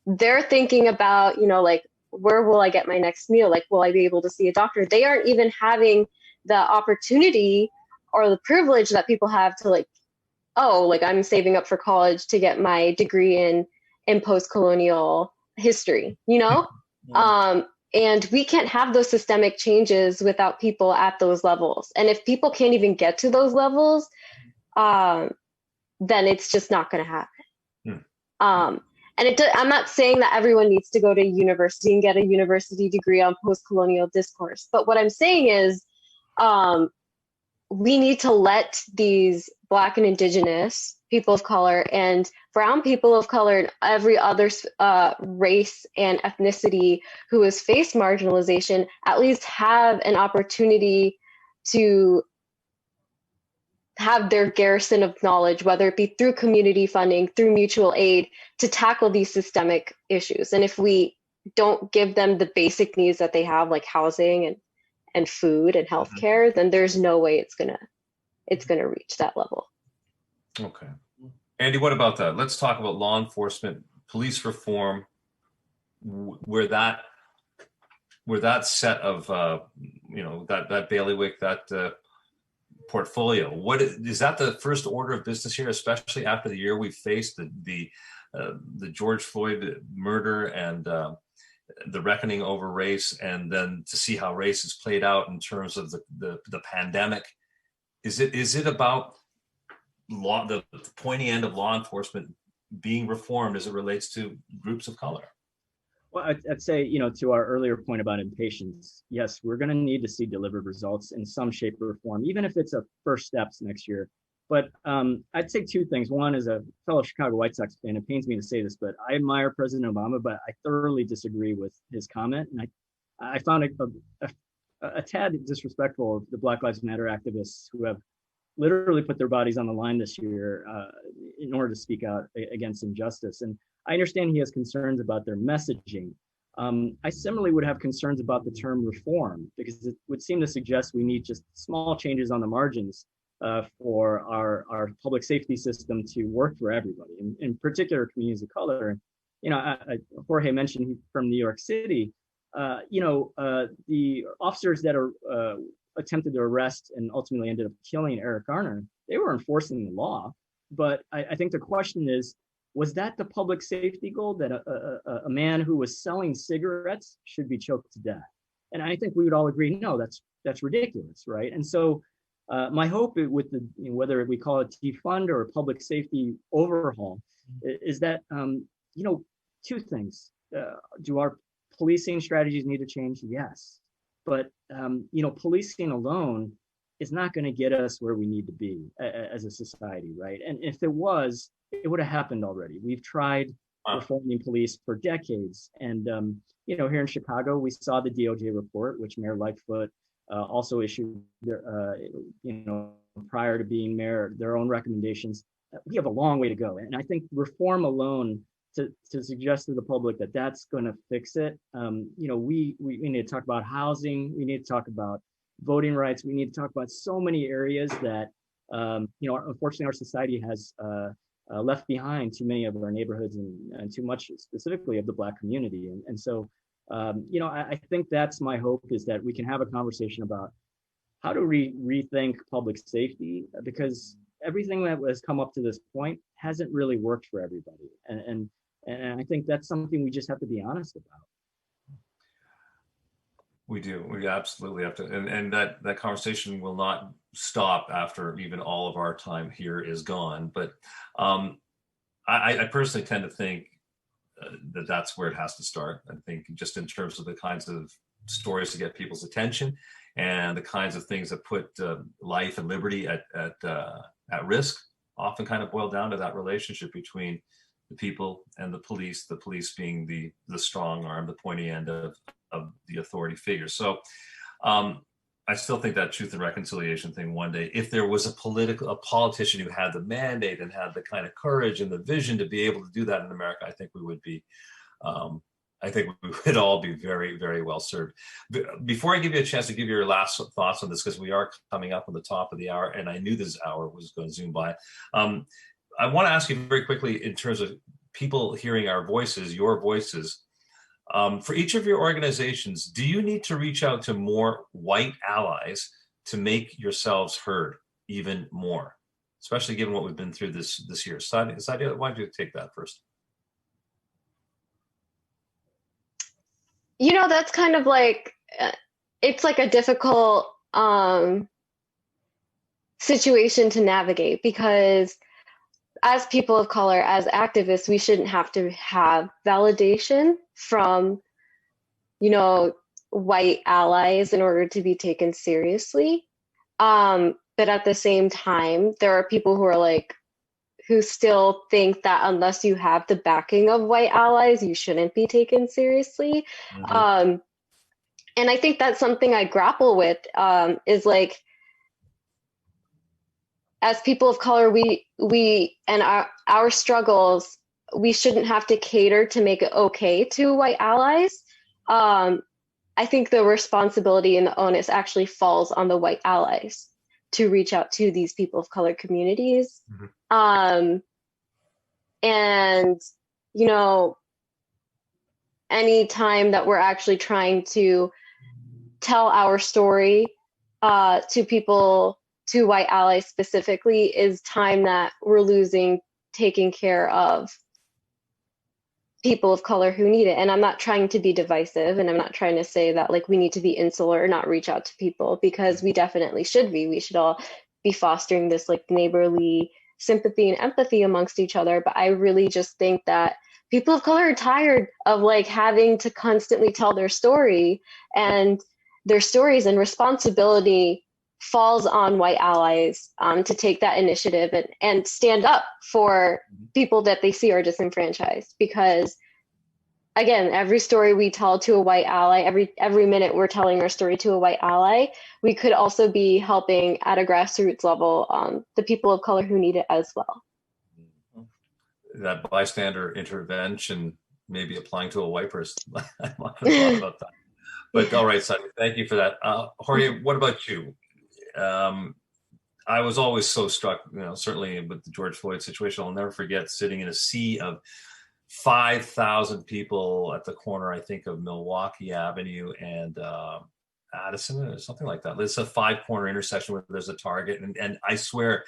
they're thinking about, like, where will I get my next meal? Like, will I be able to see a doctor? They aren't even having the opportunity or the privilege that people have to like, oh, like I'm saving up for college to get my degree in post-colonial history, and we can't have those systemic changes without people at those levels. And if people can't even get to those levels, then it's just not going to happen. And I'm not saying that everyone needs to go to university and get a university degree on post-colonial discourse. But what I'm saying is we need to let these Black and Indigenous people of color and brown people of color and every other race and ethnicity who has faced marginalization at least have an opportunity to have their garrison of knowledge, whether it be through community funding, through mutual aid, to tackle these systemic issues. And if we don't give them the basic needs that they have, like housing and food and healthcare, then there's no way it's gonna reach that level. Okay. Andy, what about that? Let's talk about law enforcement, police reform, where that set of, that bailiwick, that portfolio, what is that the first order of business here, especially after the year we faced, the George Floyd murder and the reckoning over race, and then to see how race is played out in terms of the pandemic? Is it about the pointy end of law enforcement being reformed as it relates to groups of color? Well, I'd say, to our earlier point about impatience, yes, we're going to need to see delivered results in some shape or form, even if it's a first steps next year. But I'd say two things. One, as a fellow Chicago White Sox fan, it pains me to say this, but I admire President Obama, but I thoroughly disagree with his comment. And I found a tad disrespectful of the Black Lives Matter activists who have literally put their bodies on the line this year in order to speak out against injustice. And I understand he has concerns about their messaging. I similarly would have concerns about the term reform, because it would seem to suggest we need just small changes on the margins for our public safety system to work for everybody, in particular communities of color. You know, Jorge mentioned from New York City. The officers that are attempted to arrest and ultimately ended up killing Eric Garner, they were enforcing the law. But I think the question is, was that the public safety goal, that a man who was selling cigarettes should be choked to death? And I think we would all agree, no, that's ridiculous, right? And so my hope with whether we call it defund or a public safety overhaul is that, two things. Do our policing strategies need to change? Yes. But, policing alone is not going to get us where we need to be as a society, right? And if it was, it would have happened already. We've tried reforming police for decades. And, here in Chicago, we saw the DOJ report, which Mayor Lightfoot also issued, prior to being mayor, their own recommendations. We have a long way to go. And I think reform alone, to suggest to the public that that's going to fix it, we need to talk about housing. We need to talk about voting rights. We need to talk about so many areas that, unfortunately, our society has left behind too many of our neighborhoods and too much specifically of the Black community. And so, I think that's my hope, is that we can have a conversation about how to rethink public safety, because everything that has come up to this point hasn't really worked for everybody. And I think that's something we just have to be honest about. We do. We absolutely have to. And that conversation will not stop after even all of our time here is gone. But I personally tend to think that that's where it has to start. I think just in terms of the kinds of stories to get people's attention and the kinds of things that put life and liberty at risk often kind of boil down to that relationship between the people and the police being the strong arm, the pointy end of the authority figure. So I still think that truth and reconciliation thing, one day, if there was a politician who had the mandate and had the kind of courage and the vision to be able to do that in America, I think we would be, I think we would all be very, very well served. Before I give you a chance to give your last thoughts on this, because we are coming up on the top of the hour, and I knew this hour was going to zoom by. I want to ask you very quickly, in terms of people hearing our voices, your voices, for each of your organizations, do you need to reach out to more white allies to make yourselves heard even more, especially given what we've been through this year? Saadia, why don't you take that first? That's kind of like, it's like a difficult situation to navigate, because as people of color, as activists, we shouldn't have to have validation from, white allies in order to be taken seriously. But at the same time, there are people who still think that unless you have the backing of white allies, you shouldn't be taken seriously. Mm-hmm. And I think that's something I grapple with, is like, as people of color, we and our struggles, we shouldn't have to cater to make it okay to white allies. I think the responsibility and the onus actually falls on the white allies to reach out to these people of color communities. Mm-hmm. And, any time that we're actually trying to tell our story to people, to white allies specifically, is time that we're losing taking care of people of color who need it. And I'm not trying to be divisive, and I'm not trying to say that we need to be insular or not reach out to people, because we definitely should be. We should all be fostering this neighborly sympathy and empathy amongst each other. But I really just think that people of color are tired of having to constantly tell their story, and their stories and responsibility falls on white allies to take that initiative and stand up for people that they see are disenfranchised. Because again, every story we tell to a white ally, every minute we're telling our story to a white ally, we could also be helping at a grassroots level the people of color who need it as well. That bystander intervention maybe applying to a white person. I haven't thought about that. But all right, Saadia, thank you for that. Jorge, what about you? I was always so struck, certainly with the George Floyd situation. I'll never forget sitting in a sea of 5,000 people at the corner, I think, of Milwaukee Avenue and Addison or something like that. It's a 5-corner intersection where there's a Target. And I swear,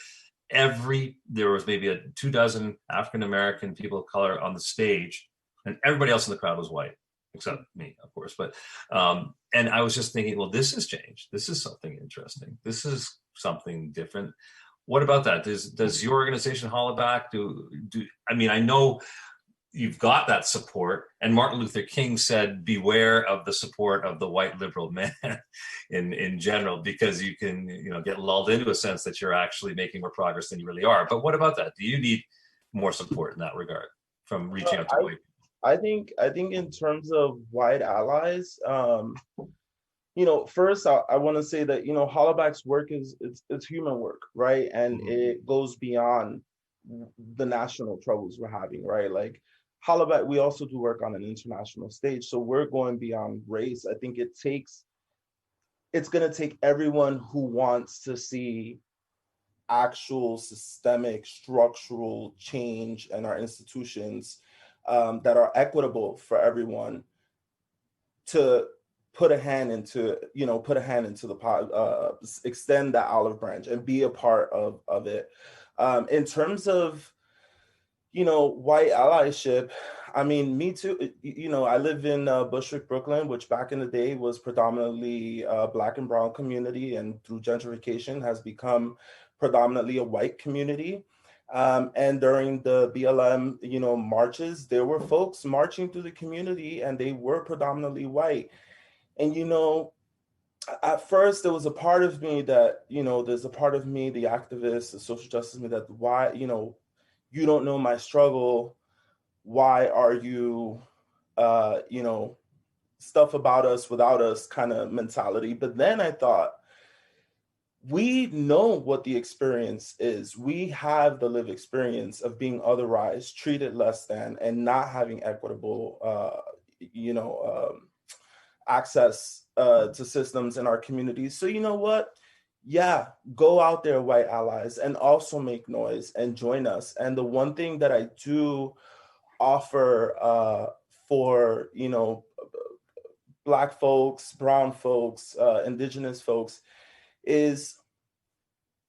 there was maybe 24 African-American people of color on the stage, and everybody else in the crowd was white, except me, of course. But, and I was just thinking, well, this has changed. This is something interesting. This is something different. What about that? Does your organization, Hollaback, I know you've got that support, and Martin Luther King said, beware of the support of the white liberal man in general, because you can, get lulled into a sense that you're actually making more progress than you really are. But what about that? Do you need more support in that regard from reaching out to white people? I think in terms of white allies, first I want to say that, Hollaback's work it's human work, right? And it goes beyond the national troubles we're having, right? Like Hollaback, we also do work on an international stage. So we're going beyond race. I think it's going to take everyone who wants to see actual systemic structural change in our institutions that are equitable for everyone to put a hand into the pot, extend the olive branch and be a part of it. In terms of, white allyship, me too. I live in Bushwick, Brooklyn, which back in the day was predominantly a Black and brown community, and through gentrification has become predominantly a white community. And during the BLM, marches, there were folks marching through the community, and they were predominantly white. And, at first there was a part of me that, there's a part of me, the activist, the social justice me, that why, you don't know my struggle. Why are you, stuff about us without us kind of mentality. But then I thought, we know what the experience is. We have the lived experience of being otherized, treated less than, and not having equitable, access to systems in our communities. So you know what? Yeah, go out there, white allies, and also make noise and join us. And the one thing that I do offer for, Black folks, brown folks, indigenous folks, is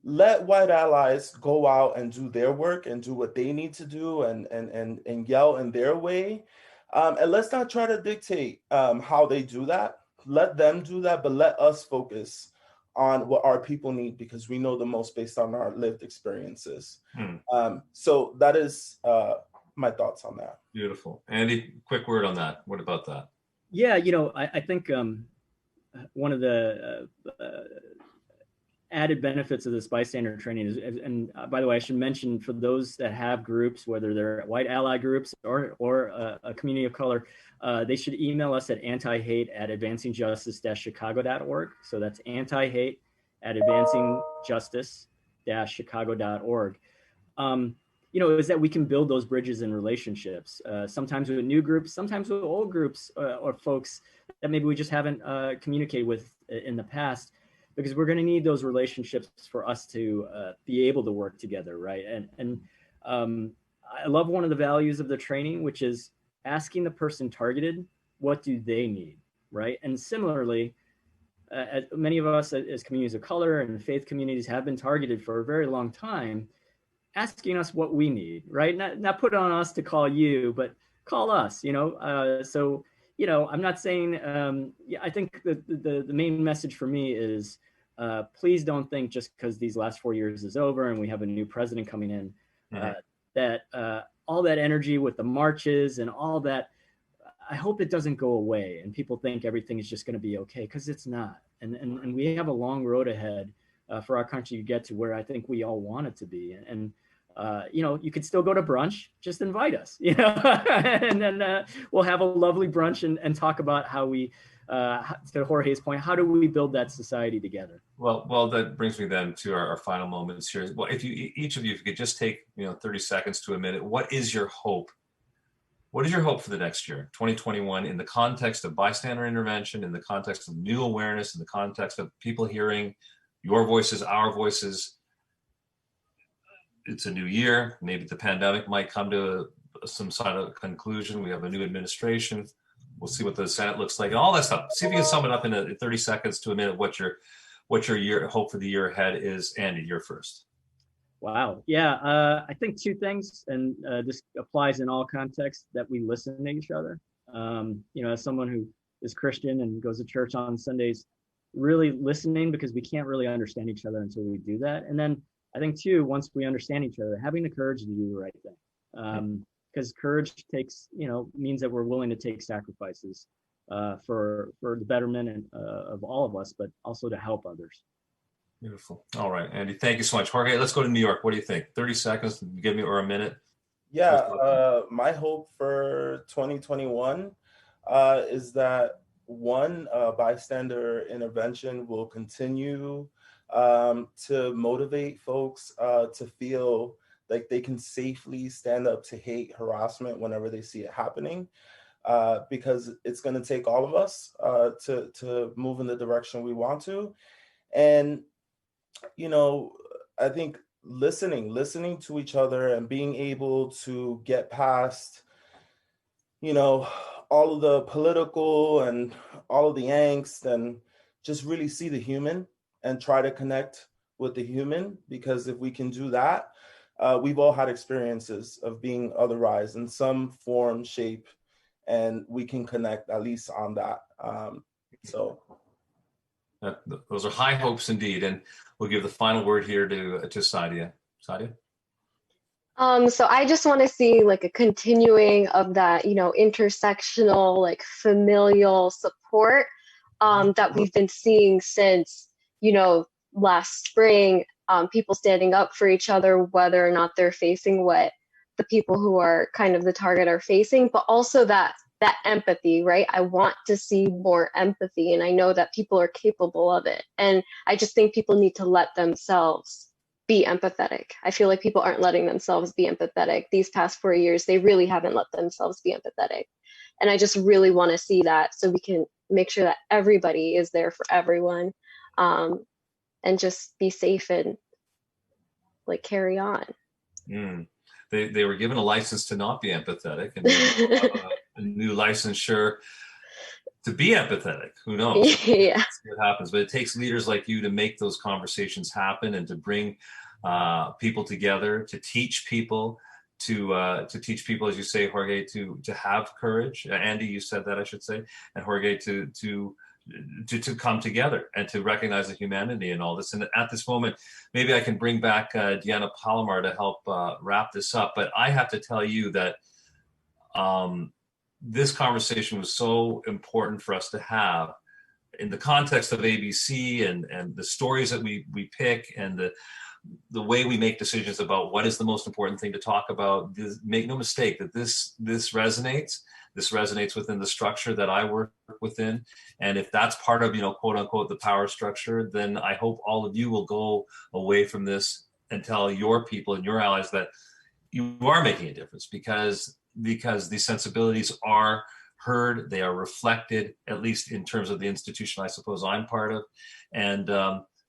let white allies go out and do their work and do what they need to do and yell in their way. And let's not try to dictate how they do that. Let them do that, but let us focus on what our people need, because we know the most based on our lived experiences. So that is my thoughts on that. Beautiful. Andy, quick word on that. What about that? Yeah, I think one of the added benefits of this bystander training is, and by the way, I should mention, for those that have groups, whether they're white ally groups or a community of color, they should email us at antihate@advancingjustice-chicago.org. So that's antihate@advancingjustice-chicago.org. Is that we can build those bridges and relationships, sometimes with new groups, sometimes with old groups or folks that maybe we just haven't communicated with in the past, because we're going to need those relationships for us to be able to work together, right? And I love one of the values of the training, which is asking the person targeted, what do they need, right? And similarly, many of us as communities of color and faith communities have been targeted for a very long time, asking us what we need, right? Not put on us to call you, but call us, so, I'm not saying, I think the main message for me is, please don't think just because these last 4 years is over and we have a new president coming in, that all that energy with the marches and all that, I hope it doesn't go away and people think everything is just going to be okay, because it's not. And we have a long road ahead for our country to get to where I think we all want it to be. And you could still go to brunch, just invite us, and then we'll have a lovely brunch and talk about how we, to Jorge's point, how do we build that society together? Well, that brings me then to our final moments here. Well, if each of you could just take 30 seconds to a minute, what is your hope? What is your hope for the next year, 2021, in the context of bystander intervention, in the context of new awareness, in the context of people hearing your voices, our voices? It's a new year. Maybe the pandemic might come to some sort of conclusion. We have a new administration. We'll see what the Senate looks like and all that stuff. See if you can sum it up in 30 seconds to a minute what your year hope for the year ahead is. Andy, you're first. Wow. Yeah. I think two things, and this applies in all contexts, that we listen to each other. As someone who is Christian and goes to church on Sundays, really listening, because we can't really understand each other until we do that. And then I think too, once we understand each other, having the courage to do the right thing. Because courage takes, means that we're willing to take sacrifices for the betterment of all of us, but also to help others. Beautiful. All right, Andy, thank you so much. Jorge, let's go to New York. What do you think? 30 seconds, give me, or a minute? Yeah, my hope for 2021 is that bystander intervention will continue to motivate folks to feel like they can safely stand up to hate harassment whenever they see it happening, because it's going to take all of us to move in the direction we want to. And I think listening to each other and being able to get past all of the political and all of the angst, and just really see the human and try to connect with the human, because if we can do that, we've all had experiences of being otherized in some form, shape, and we can connect at least on that. Those are high hopes indeed. And we'll give the final word here to Saadia. Saadia? So I just want to see like a continuing of that, intersectional, like familial support that we've been seeing since, last spring, people standing up for each other, whether or not they're facing what the people who are kind of the target are facing, but also that empathy, right? I want to see more empathy, and I know that people are capable of it. And I just think people need to let themselves be empathetic. I feel like people aren't letting themselves be empathetic. These past 4 years, they really haven't let themselves be empathetic. And I just really want to see that, so we can make sure that everybody is there for everyone, and just be safe and like carry on. They were given a license to not be empathetic, and a new licensure to be empathetic. Who knows? Yeah. Let's see what happens. But it takes leaders like you to make those conversations happen, and to bring people together, to teach people, as you say, Jorge, to have courage. Andy, you said that, I should say, and Jorge, to come together and to recognize the humanity in all this. And at this moment, maybe I can bring back Diana Palomar to help wrap this up. But I have to tell you that this conversation was so important for us to have in the context of ABC and the stories that we pick, and the way we make decisions about what is the most important thing to talk about. Make no mistake that this resonates. This resonates within the structure that I work within. And if that's part of, quote unquote, the power structure, then I hope all of you will go away from this and tell your people and your allies that you are making a difference, because these sensibilities are heard, they are reflected, at least in terms of the institution I suppose I'm part of. And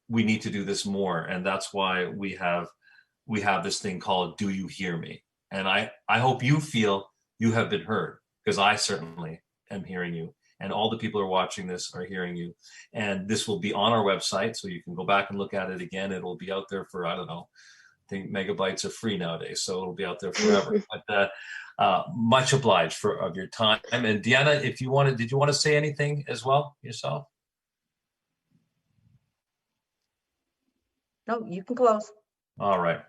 we need to do this more. And that's why we have this thing called Do You Hear Me? And I hope you feel you have been heard, because I certainly am hearing you, and all the people who are watching this are hearing you. And this will be on our website, so you can go back and look at it again. It'll be out there for, I don't know, I think megabytes are free nowadays, so it'll be out there forever. But much obliged of your time. And Diana, did you want to say anything as well yourself? No, you can close. All right.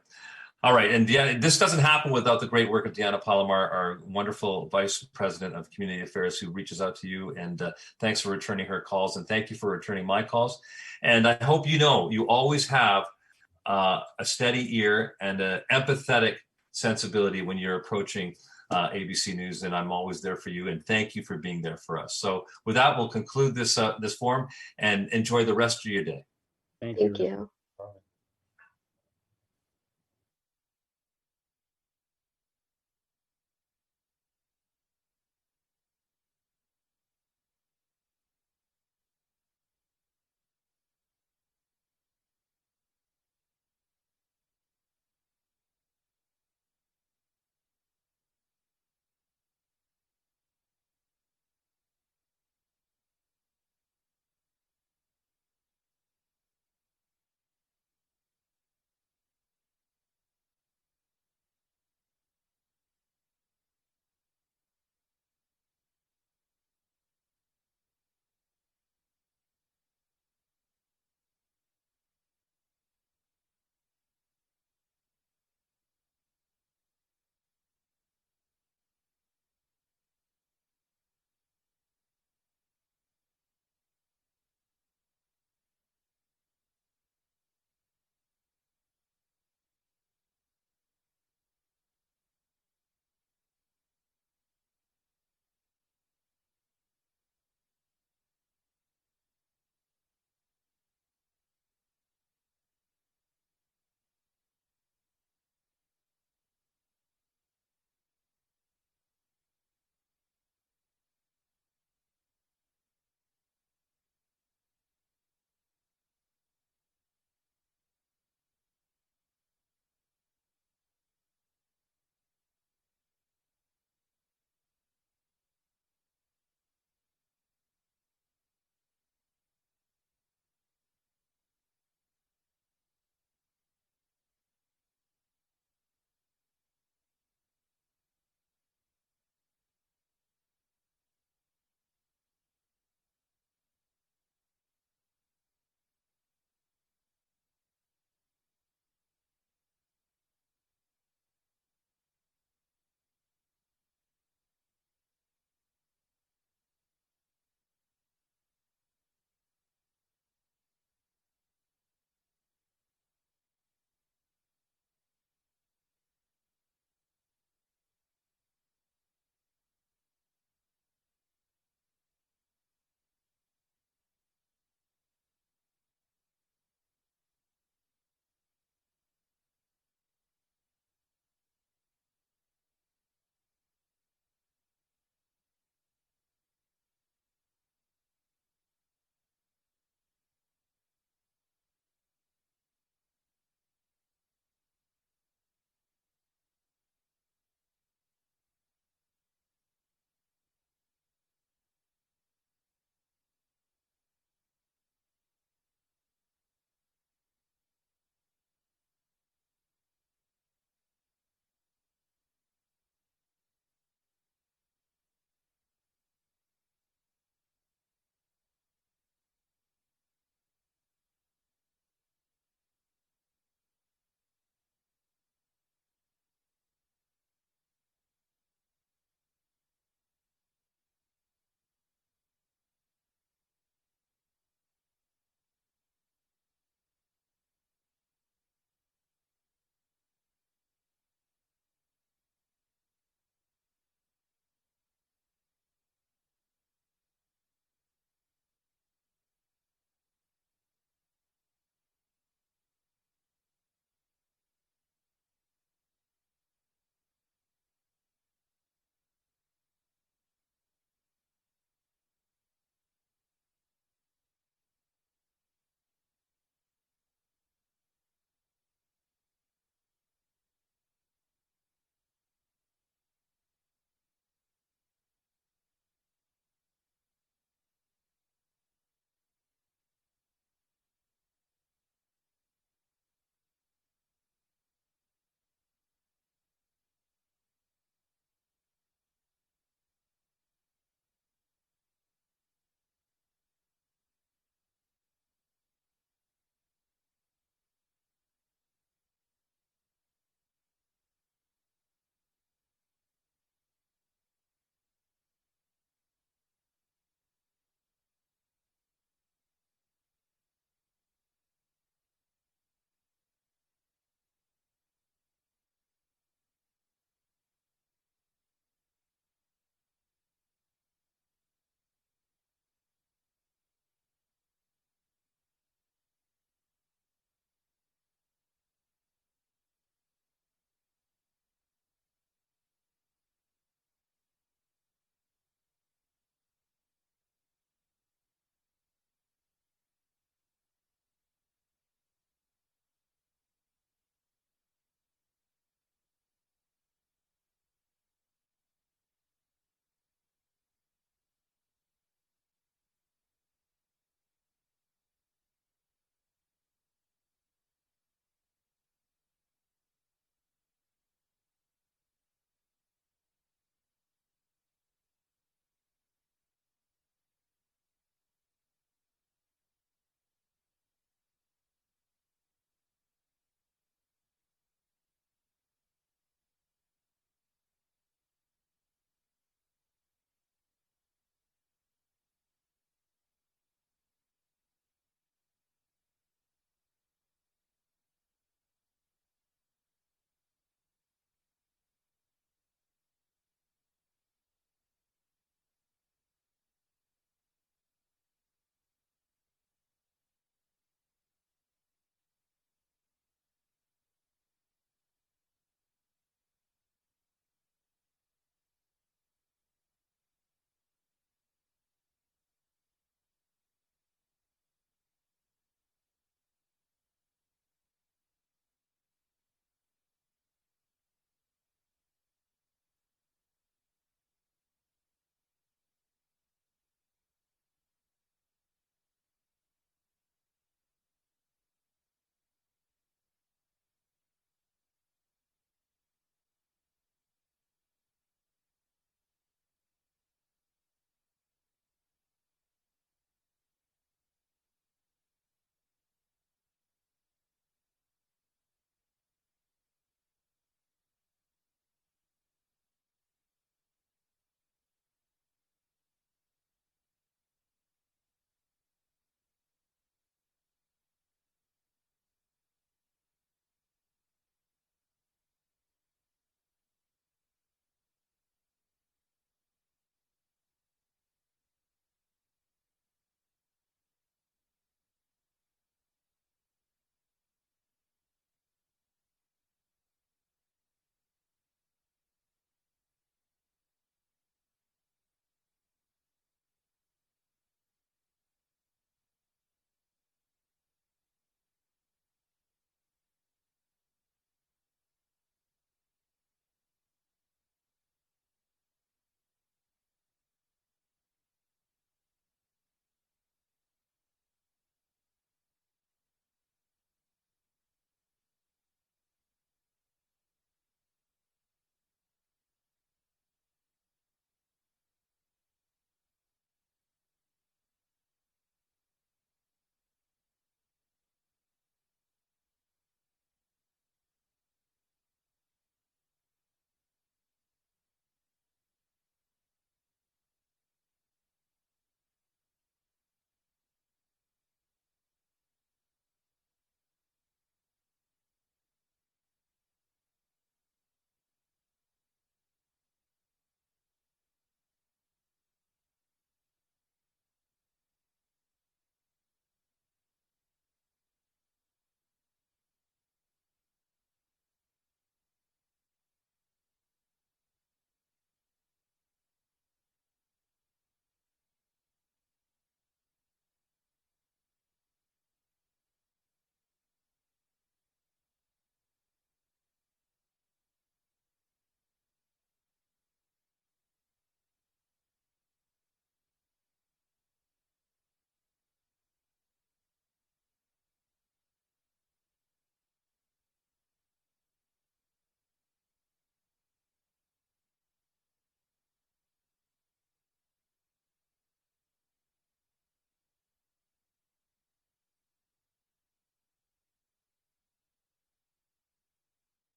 And Diana, this doesn't happen without the great work of Diana Palomar, our wonderful Vice President of Community Affairs, who reaches out to you. And thanks for returning her calls, and thank you for returning my calls. And I hope you always have a steady ear and an empathetic sensibility when you're approaching ABC News, and I'm always there for you. And thank you for being there for us. So with that, we'll conclude this forum and enjoy the rest of your day. Thank Thank you. you.